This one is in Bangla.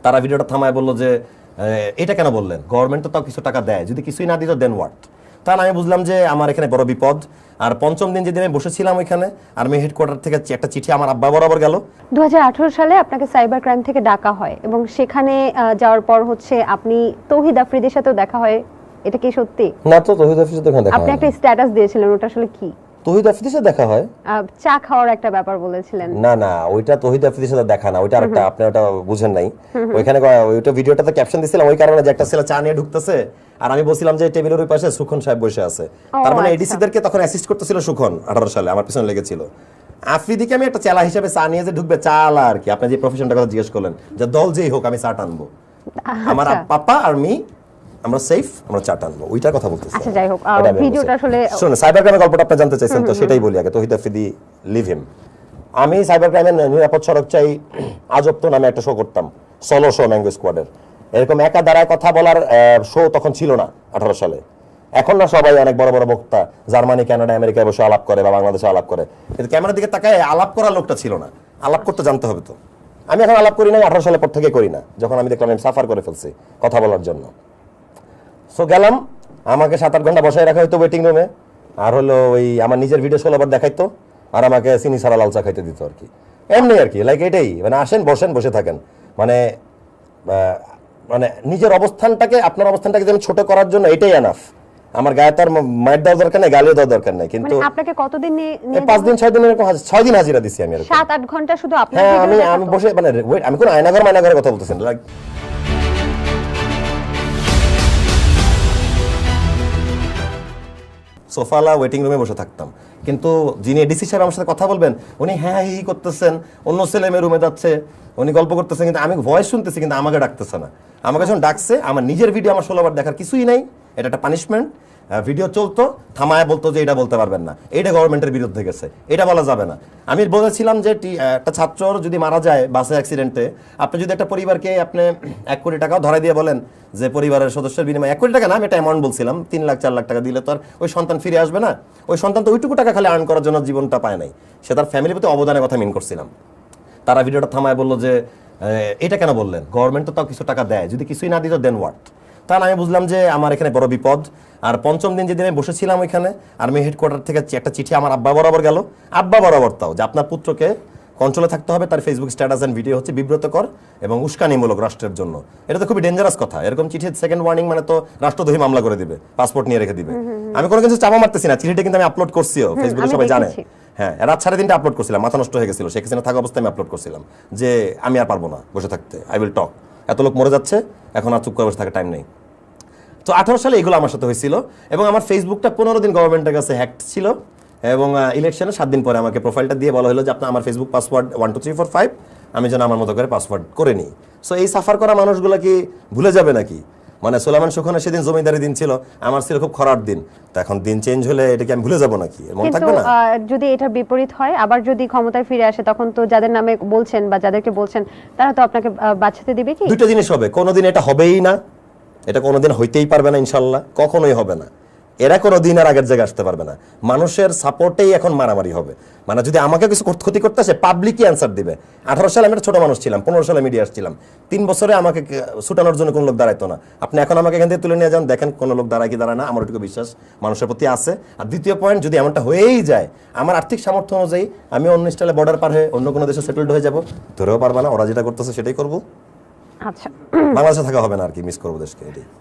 তারা ভিডিওটা থামায় বললো যে এটা কেন বললেন, গভর্নমেন্ট তো তাও কিছু টাকা দেয়, যদি কিছুই না দিত দেন হোয়াট। তাহলে আমি বুঝলাম যে আমার এখানে বড় বিপদ। আর পঞ্চম দিন যেদিন আমি বসেছিলাম ওইখানে আর্মি হেডকোয়ার্টার থেকে একটা চিঠি আমার আব্বা বরাবর গেল। 2018 সালে আপনাকে সাইবার ক্রাইম থেকে ডাকা হয় এবং সেখানে যাওয়ার পর হচ্ছে আপনি তৌহিদ আফ্রিদির সাথেও দেখা হয়, এটা কি সত্যি? না তো, তৌহিদ আফ্রিদির সাথে দেখা হয়। আপনি একটা স্ট্যাটাস দিয়েছিলেন, ওটা আসলে কি? তৌহিদ আফ্রিদির সাথে দেখা হয়? চা খাওয়ার একটা ব্যাপার বলেছিলেন। না না, ওইটা তৌহিদ আফ্রিদির সাথে দেখা না, ওইটা আরেকটা, আপনি ওটা বুঝেন নাই। ওইখানে ওইটা ভিডিওটাতে ক্যাপশন দিছিলাম ওই কারণে যে একটা ছেলে চা নিয়ে ঢুকতেছে আর আমি বলছিলাম যে টেবিলের ওই পাশে সুখন সাহেব বসে আছে। তার মানে এডিসি দেরকে তখন অ্যাসিস্ট করতেছিল সুখন, 18 সালে আমার পিছনে লেগেছিল। আফ্রিদিকে আমি একটা চেলা হিসেবে চা নিয়ে যে ঢুকবে, চা আলা আর কি, আপনি যে প্রফেশনটার কথা জিজ্ঞেস করলেন, যে দল যেই হোক আমি চা টানবো, আমার পাপা আর মি আমরা সেফ, আমরা চা টানবো, ওইটার কথা বলতেছি। আচ্ছা যাই হোক, ভিডিওটা আসলে শুনুন, সাইবার ক্রাইমের গল্পটা আপনি জানতে চাইছেন তো সেটাই বলি আগে। তৌহিদ আফ্রিদি, লিভ হিম। আমি সাইবার ক্রাইমের নিরাপদ সড়ক চাই আজব তো নামে একটা শো করতাম, সোলো শো ম্যাঙ্গো স্কোয়াডের। এরকম একা দাঁড়ায় কথা বলার শো তখন ছিল না 18 সালে। এখন না সবাই অনেক বড় বড় বক্তা জার্মানি, কানাডা, আমেরিকায় বসে আলাপ করে বা বাংলাদেশে আলাপ করে, কিন্তু ক্যামেরার দিকে তাকায় আলাপ করার লোকটা ছিল না। আলাপ করতে জানতে হবে তো। আমি এখন আলাপ করি না, 18 সালের পর থেকে করি না, যখন আমি দেখলাম আমি সাফার করে ফেলছি কথা বলার জন্য। সো গেলাম, আমাকে 7-8 ঘন্টা বসায় রাখা হইতো ওয়েটিং রুমে, আর হলো ওই আমার নিজের ভিডিও শোল আবার দেখাইতো, আর আমাকে চিনি ছাড়া লাল চা খাইতে দিত আর কি, এমনি আর কি, লাইক এটাই, মানে আসেন বসেন বসে থাকেন, মানে মানে নিজের অবস্থানটাকে, আপনার অবস্থানটাকে যেন ছোট করার জন্য এটাই এনাফ। আমার গায়ে তার মায়ের দেওয়ার দরকার নেই, গালিও দেওয়ার দরকার নেই। কিন্তু আপনাকে কতদিন নিয়ে 5 দিন 6 দিন এরকম 6 দিন হাজিরা দিছি আমি এরকম। 7-8 ঘন্টা শুধু আপনার হ্যাঁ, ভিডিও আমি বসে মানে আমি কোন আয়নাঘরের কথা বলতেছেন, লাইক সোফালা ওয়েটিং রুমে বসে থাকতাম। কিন্তু যিনি এডিসি সাহেব আমার সাথে কথা বলবেন, উনি হ্যাঁ হি করতেছেন, অন্য ছেলে মেয়ে রুমে যাচ্ছে, উনি গল্প করতেছেন, কিন্তু আমি ভয়েস শুনতেছি কিন্তু আমাকে ডাকতেছে না। আমাকে যখন ডাকছে, আমার নিজের ভিডিও আমার 16 বার দেখার কিছুই নাই, এটা একটা পানিশমেন্ট। ভিডিও চলতো, থামায় বলতো যে এটা বলতে পারবেন না, এটা গভর্নমেন্টের বিরুদ্ধে গেছে, এটা বলা যাবে না। আমি বলেছিলাম যে একটা ছাত্র যদি মারা যায় বাসে অ্যাক্সিডেন্টে, আপনি যদি একটা পরিবারকে আপনি 1 কোটি টাকাও ধরাই দিয়ে বলেন যে পরিবারের সদস্যের বিনিময়ে 1 কোটি টাকা না, আমি একটা অ্যামাউন্ট বলছিলাম 3 লাখ 4 লাখ টাকা দিলে তো আর ওই সন্তান ফিরে আসবে না। ওই সন্তান তো ওইটুকু টাকা খালি আর্ন করার জন্য জীবনটা পায় নাই, সে তার ফ্যামিলির প্রতি অবদানের কথা মিন করছিলাম। তারা ভিডিওটা থামায় বললো যে এটা কেন বললেন, গভর্নমেন্ট তো তাও কিছু টাকা দেয়, যদি কিছুই না দিত দেন হোয়াট। তাহলে আমি বুঝলাম যে আমার এখানে বড় বিপদ। আর পঞ্চম দিন যেদিন আমি বসেছিলাম ওইখানে আর্মি হেডকোয়ার্টার থেকে একটা চিঠি আমার আব্বা বরাবর গেল, আব্বা বরাবর তাও, যে আপনার পুত্রকে কন্ট্রোলে থাকতে হবে, তার ফেসবুক স্ট্যাটাস এন্ড ভিডিও হচ্ছে বিব্রতকর এবং উস্কানিমূলক রাষ্ট্রের জন্য। এটা তো খুবই ডেঞ্জারাস কথা, এরকম চিঠি সেকেন্ড ওয়ার্নিং মানে তো রাষ্ট্রদ্রোহী মামলা করে দিবে, পাসপোর্ট নিয়ে রেখে দিবে। আমি কোনো কিছু চাপা মারতেছি না, চিঠিটা কিন্তু আমি আপলোড করছিও ফেসবুকে, সবাই জানে। হ্যাঁ, রাত 3:30 আপলোড করছিলাম, মাথা নষ্ট হয়ে গেছিল, শেখ হাসিনা থাকা অবস্থায় আমি আপলোড করছিলাম যে আমি আর পারবো না বসে থাকতে, আই উইল টক, এত লোক মরে যাচ্ছে, এখন আর চুপ করে বসে থাকার টাইম নেই। তো 18 সালে এগুলো আমার সাথে হয়েছিল এবং আমার ফেসবুকটা 15 দিন গভর্নমেন্টের কাছে হ্যাক ছিল এবং ইলেকশনে 7 দিন পরে আমাকে প্রোফাইলটা দিয়ে বলা হলো যে আপনার আমার ফেসবুক পাসওয়ার্ড 12345, আমি যেন আমার মতো করে পাসওয়ার্ড করে নিই। সো এই সাফার করা মানুষগুলো কি ভুলে যাবে নাকি? মানে সোলাইমান সুখনের সেদিন জমিদারি দিন ছিল, আমার ছিল খুব খরার দিন, তো এখন দিন চেঞ্জ হলে এটা কি আমি ভুলে যাবো নাকি? মনে থাকবে না? যদি এটার বিপরীত হয়, আবার যদি ক্ষমতায় ফিরে আসে, তখন তো যাদের নামে বলছেন বা যাদেরকে বলছেন তারা তো আপনাকে বাঁচাতে দিবে কি? দুটো জিনিস হবে, কোনোদিন এটা হবেই না, এটা কোনোদিন হইতেই পারবে না, ইনশাল্লাহ কখনোই হবে না। এরা কোনোদিন আর আগের জায়গায় আসতে পারবে না। মানুষের সাপোর্টেই এখন মারামারি হবে। মানে যদি আমাকে কিছু ক্ষতি করতে আসে, পাবলিকই অ্যান্সার দিবে। 18 সালে আমি একটা ছোট মানুষ ছিলাম, 15 সালে মিডিয়া আসছিলাম, 3 বছরে আমাকে ছুটানোর জন্য কোনো লোক দাঁড়াইতো না। আপনি এখন আমাকে এখান থেকে তুলে নিয়ে যান, দেখেন কোনো লোক দাঁড়ায় কি দাঁড়ায় না। আমার ওইটুকু বিশ্বাস মানুষের প্রতি আছে। আর দ্বিতীয় পয়েন্ট, যদি এমনটা হয়েই যায়, আমার আর্থিক সামর্থ্য অনুযায়ী আমি অন্য স্টাইলে বর্ডার পার হয়ে অন্য কোনো দেশে সেটেলড হয়ে যাব, ধরেও পারবা না, ওরা যেটা করতেছে সেটাই করবো। আচ্ছা, বাংলাদেশে থাকা হবে না আর কি, মিস করবো দেশকে, এটাই।